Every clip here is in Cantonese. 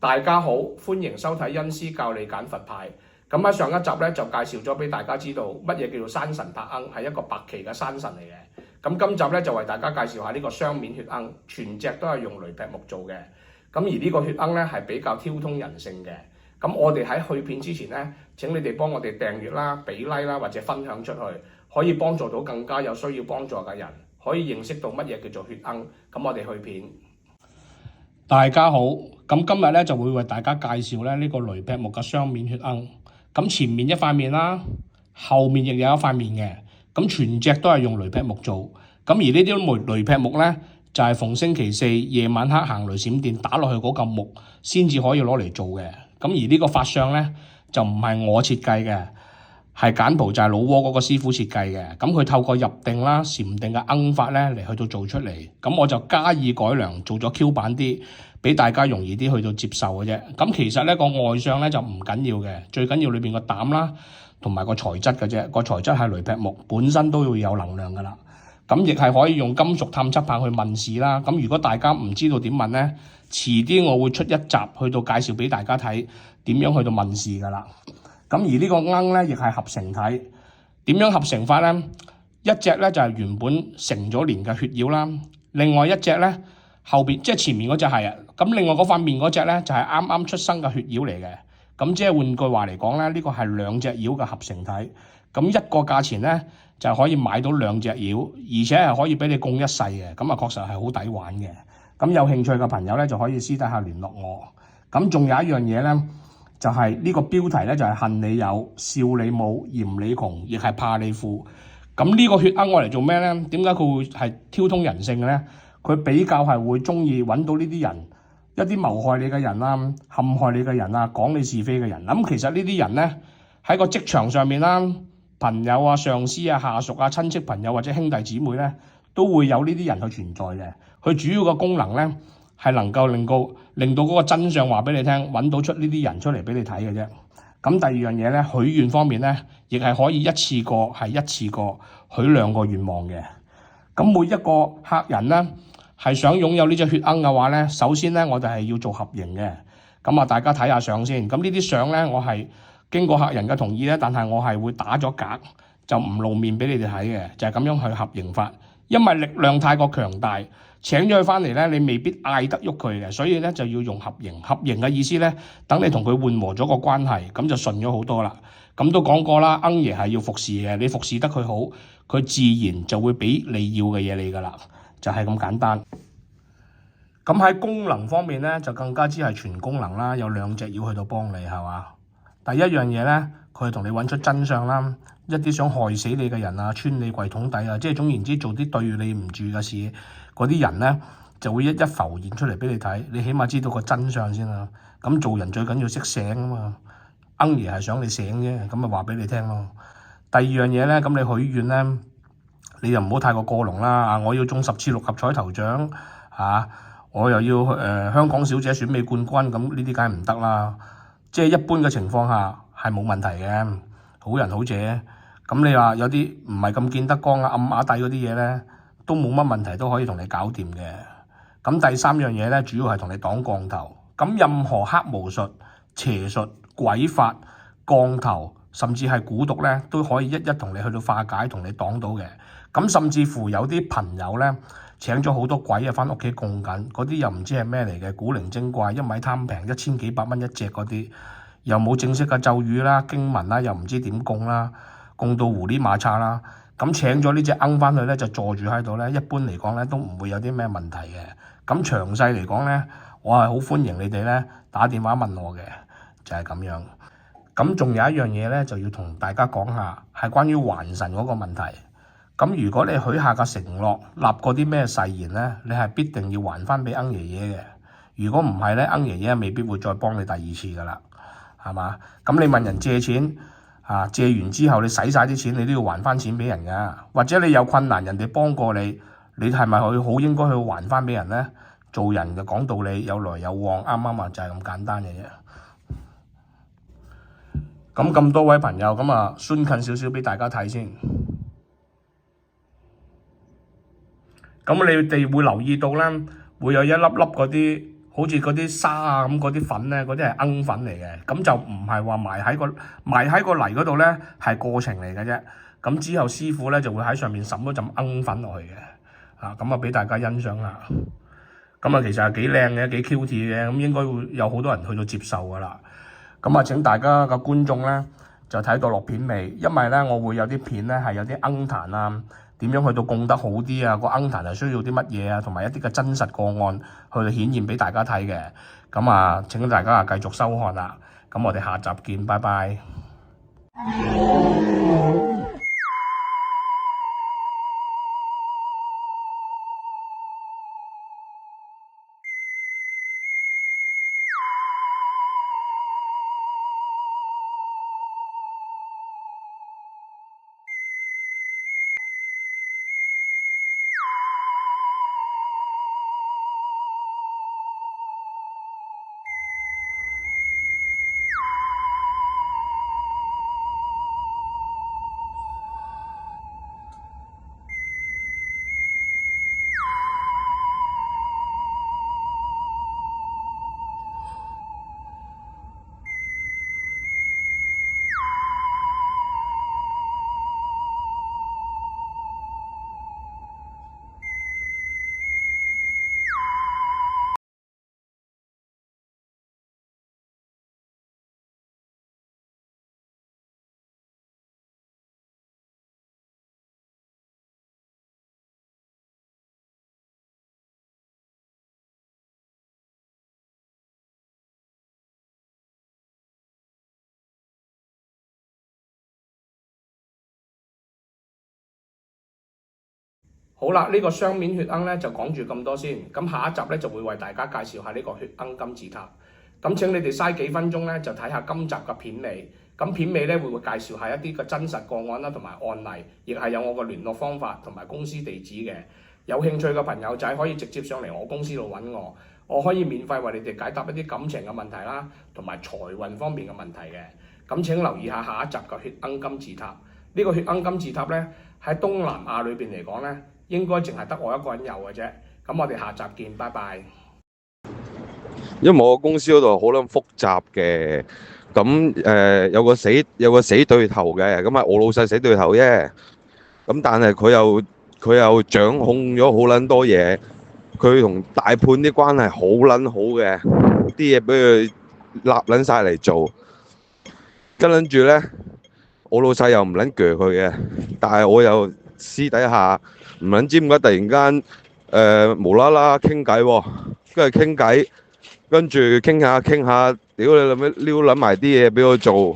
大家好，歡迎收睇恩師教你揀佛牌。咁喺上一集咧就介紹咗俾大家知道乜嘢叫做山神白鶯，係一個白旗嘅山神嚟嘅。咁今集咧就為大家介紹下呢個雙面血鶯，全隻都係用雷劈木做嘅。咁而呢個血鶯咧係比較挑通人性嘅。咁我哋喺去片之前咧，請你哋幫我哋訂閱啦、俾 like 啦或者分享出去，可以幫助到更加有需要幫助嘅人，可以認識到乜嘢叫做血鶯。咁我哋去片。大家好，咁今日咧就會為大家介紹咧呢個雷劈木嘅雙面血鶯。咁前面一塊面啦，後面亦有一塊面嘅。咁全隻都係用雷劈木做。咁而呢啲雷劈木咧，就係逢星期四夜晚黑行雷閃電打落去嗰嚿木先至可以攞嚟做嘅。咁而呢個法相咧就唔係我設計嘅，係柬埔寨老撾嗰個師傅設計嘅。咁佢透過入定啦、禪定嘅鶯法咧嚟去到做出嚟。咁我就加以改良，做咗 Q 版啲，俾大家容易啲去到接受嘅啫。咁其實咧個外相咧就唔緊要嘅，最緊要裏邊個膽啦同埋個材質嘅啫。個材質係雷劈木，本身都要有能量噶啦。咁亦係可以用金屬探測棒去問事啦。咁如果大家唔知道點問咧，遲啲我會出一集去到介紹俾大家睇點樣去到問事噶啦。咁而呢個鶯咧亦係合成體，點樣合成法咧？一隻咧就係原本成咗年嘅血妖啦，另外一隻咧後邊即係前面嗰隻係啊，咁另外嗰塊面嗰隻咧就係啱啱出生嘅血妖嚟嘅。咁即係換句話嚟講咧，呢個係兩隻妖嘅合成體。咁一個價錢咧就可以買到兩隻妖，而且係可以俾你供一世嘅。咁啊確實係好抵玩嘅。咁有興趣嘅朋友咧就可以私底下聯絡我。咁仲有一樣嘢咧，就係呢個標題咧就係恨你有，笑你冇，嫌你窮，亦係怕你富。咁呢個血鶯我嚟做咩咧？點解佢會係挑通人性嘅咧？佢比較係會中意揾到呢啲人，一啲謀害你嘅人啦、陷害你嘅人啊、講你是非嘅人。咁其實呢啲人咧喺個職場上面啦，朋友啊、上司啊、下屬啊、親戚朋友或者兄弟姊妹咧，都會有呢啲人去存在嘅。佢主要嘅功能咧係能夠令到嗰個真相話俾你聽，揾到出呢啲人出嚟俾你睇嘅啫。咁第二樣嘢咧，許願方面咧，亦係可以一次過許兩個願望嘅。咁每一個客人咧係想擁有呢隻血鶯嘅話咧，首先咧我哋係要做合營嘅。咁啊，大家睇下相先。咁呢啲相咧，我係經過客人嘅同意咧，但係我係會打咗格，就唔露面俾你哋睇嘅，就係咁樣去合營法。因為力量太過強大，請咗佢翻嚟咧，你未必嗌得喐佢嘅，所以咧就要用合營。合營嘅意思咧，等你同佢緩和咗個關係，咁就順咗好多啦。咁都講過啦，鶯爺係要服侍嘅，你服侍得佢好，佢自然就會俾你要嘅嘢你噶啦，就係咁簡單。咁喺功能方面咧，就更加之係全功能啦，有兩隻要去到幫你係嘛。第一樣嘢咧，佢係同你揾出真相啦，一啲想害死你嘅人啊，穿你櫃桶底啊，即係總言之做啲對你唔住嘅事，嗰啲人咧就會一浮現出嚟俾你睇，你起碼知道個真相先啦。咁做人最緊要識醒啊嘛，鶯爺係想你醒啫，咁咪話俾你聽咯。第二樣嘢咧，咁你許願咧，你就唔好太過過龍啦。我要中10次6合彩頭獎啊，我又要香港小姐選美冠軍，咁呢啲梗係唔得啦。即係一般嘅情況下係冇問題嘅，好人好姐。咁你話有啲唔係咁見得光啊、暗啞底嗰啲嘢咧，都冇乜問題，都可以同你搞掂嘅。咁第三樣嘢咧，主要係同你擋降頭。咁任何黑巫術、邪術、鬼法、降頭，甚至係蠱毒咧，都可以一一同你去到化解，同你擋到嘅。咁甚至乎有啲朋友咧請咗好多鬼啊，翻屋企供緊，嗰啲又唔知係咩嚟嘅，古靈精怪，一米貪平，1000幾百蚊一隻嗰啲，又冇正式嘅咒語啦、經文啦，又唔知點供啦，供到胡哩馬叉啦。咁請咗呢隻鶯翻去咧，就坐住喺度咧，一般嚟講咧都唔會有啲咩問題嘅。咁詳細嚟講咧，我係好歡迎你哋咧打電話問我嘅，就係咁樣。咁仲有一樣嘢咧，就要同大家講下，係關於還神嗰個問題。咁如果你許下個承諾，立過啲咩誓言咧，你係必定要還翻俾鶯爺爺嘅。如果唔係咧，鶯爺爺未必會再幫你第二次噶啦，係嘛？咁你問人借錢啊，借完之後你使晒啲錢，你都要還翻錢俾人噶。或者你有困難，人哋幫過你，你係咪好應該去還翻俾人咧？做人就講道理，有來有往，啱啱啊？就係咁簡單嘅啫。咁多位朋友，咁啊，順近少少俾大家睇先。咁你哋會留意到咧，會有一粒粒嗰啲好似嗰啲沙啊咁嗰啲粉咧，嗰啲係鵪粉嚟嘅，咁就唔係話埋喺個泥嗰度咧，係過程嚟嘅啫。咁之後師傅咧就會喺上面滲咗陣鵪粉落去嘅，咁啊俾大家欣賞下。咁啊其實係幾靚嘅，幾 cute 嘅，咁應該會有好多人去到接受噶啦。咁啊請大家嘅觀眾咧就睇到落片尾，因為咧我會有啲片咧係有啲鵪壇啊，點樣去到供得好啲啊，個鵪壇係需要啲乜嘢啊，同埋一啲嘅真實個案去到顯現俾大家睇嘅。咁啊請大家啊繼續收看啦。咁我哋下集見，拜拜。好啦，呢個雙面血鵪咧就講住咁多先，咁下一集咧就會為大家介紹下呢個血鵪金字塔。咁請你哋嘥幾分鐘咧就睇下今集嘅片尾。咁片尾咧會介紹下一啲嘅真實個案啦，同埋案例，亦係有我個聯絡方法同埋公司地址嘅。有興趣嘅朋友仔可以直接上嚟我公司度揾我，我可以免費為你哋解答一啲感情嘅問題啦，同埋財運方面嘅問題嘅。咁請留意下下一集嘅血鵪金字塔。呢個血鵪金字塔咧喺東南亞裏邊嚟講咧，應該淨係得我一個人有嘅啫。咁我哋下集見，拜拜。因為我公司嗰度好撚複雜嘅，咁有個死對頭嘅，咁係我老細死對頭啫。咁但係佢又掌控咗好撚多嘢，佢同大判啲關係好撚好嘅，啲嘢俾佢立撚晒嚟做。跟住咧，我老細又唔撚鋸佢嘅，但係我又私底下唔撚知點解突然間無啦啦傾偈喎，跟住傾偈。跟住傾下，屌你諗咩撩撚埋啲嘢俾我做，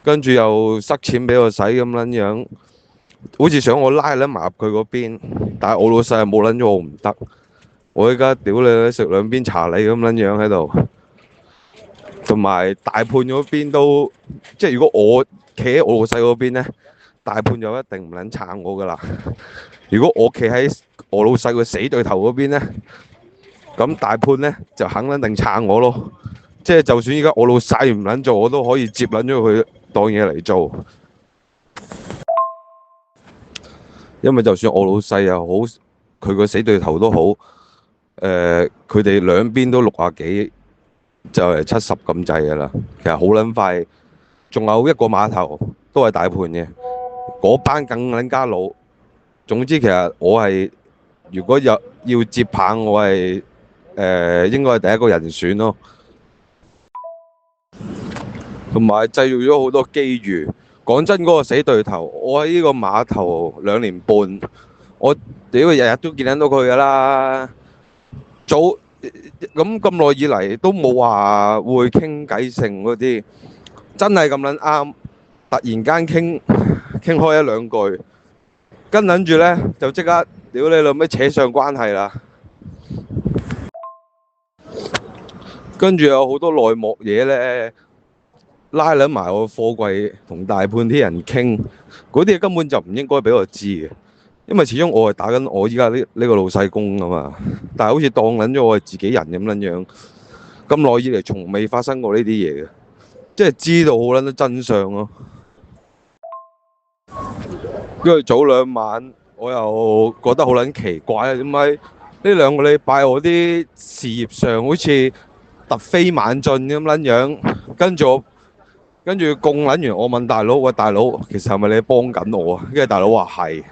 跟住又塞錢俾我使咁撚樣，好似想我拉撚埋入佢嗰邊，但係我老細又冇撚咗我唔得，我而家屌你食兩邊茶禮咁撚樣喺度，同埋大判嗰邊都即係如果我企喺我老細嗰邊咧，大判就一定唔撚撐我噶啦。如果我企喺我老細個死對頭嗰邊咧，咁大判咧就肯定撐我咯，即係就算依家我老細唔撚做，我都可以接撚咗佢當嘢嚟做。因為就算我老細又好，佢個死對頭都好，佢哋兩邊都60幾，就係70咁滯噶啦。其實好撚快，仲有一個碼頭都係大判嘅，嗰班更撚加老。總之其實我係如果要接棒，我係應該係第一個人選咯，同埋製造咗好多機遇。講真，嗰個死對頭，我喺呢個碼頭2年半，我屌日日都見到佢噶啦。咁耐以嚟都冇話會傾偈性嗰啲，真係咁撚啱。突然間傾開一兩句，跟住咧就即刻屌你老味扯上關係啦。跟住有好多內幕嘢咧，拉撚埋我貨櫃同大判啲人傾，嗰啲嘢根本就唔應該俾我知嘅，因為始終我係打緊我依家呢個老細工啊嘛，但係好似當撚咗我係自己人咁撚樣，咁耐以嚟從未發生過呢啲嘢嘅，即係知道好撚多真相咯。跟住早2晚我又覺得好撚奇怪啊，點解兩個禮拜我啲事業上好似突飛猛進咁撚樣，跟住供撚完，我問大佬：喂，大佬，其實係咪你幫緊我啊？跟住大佬話係，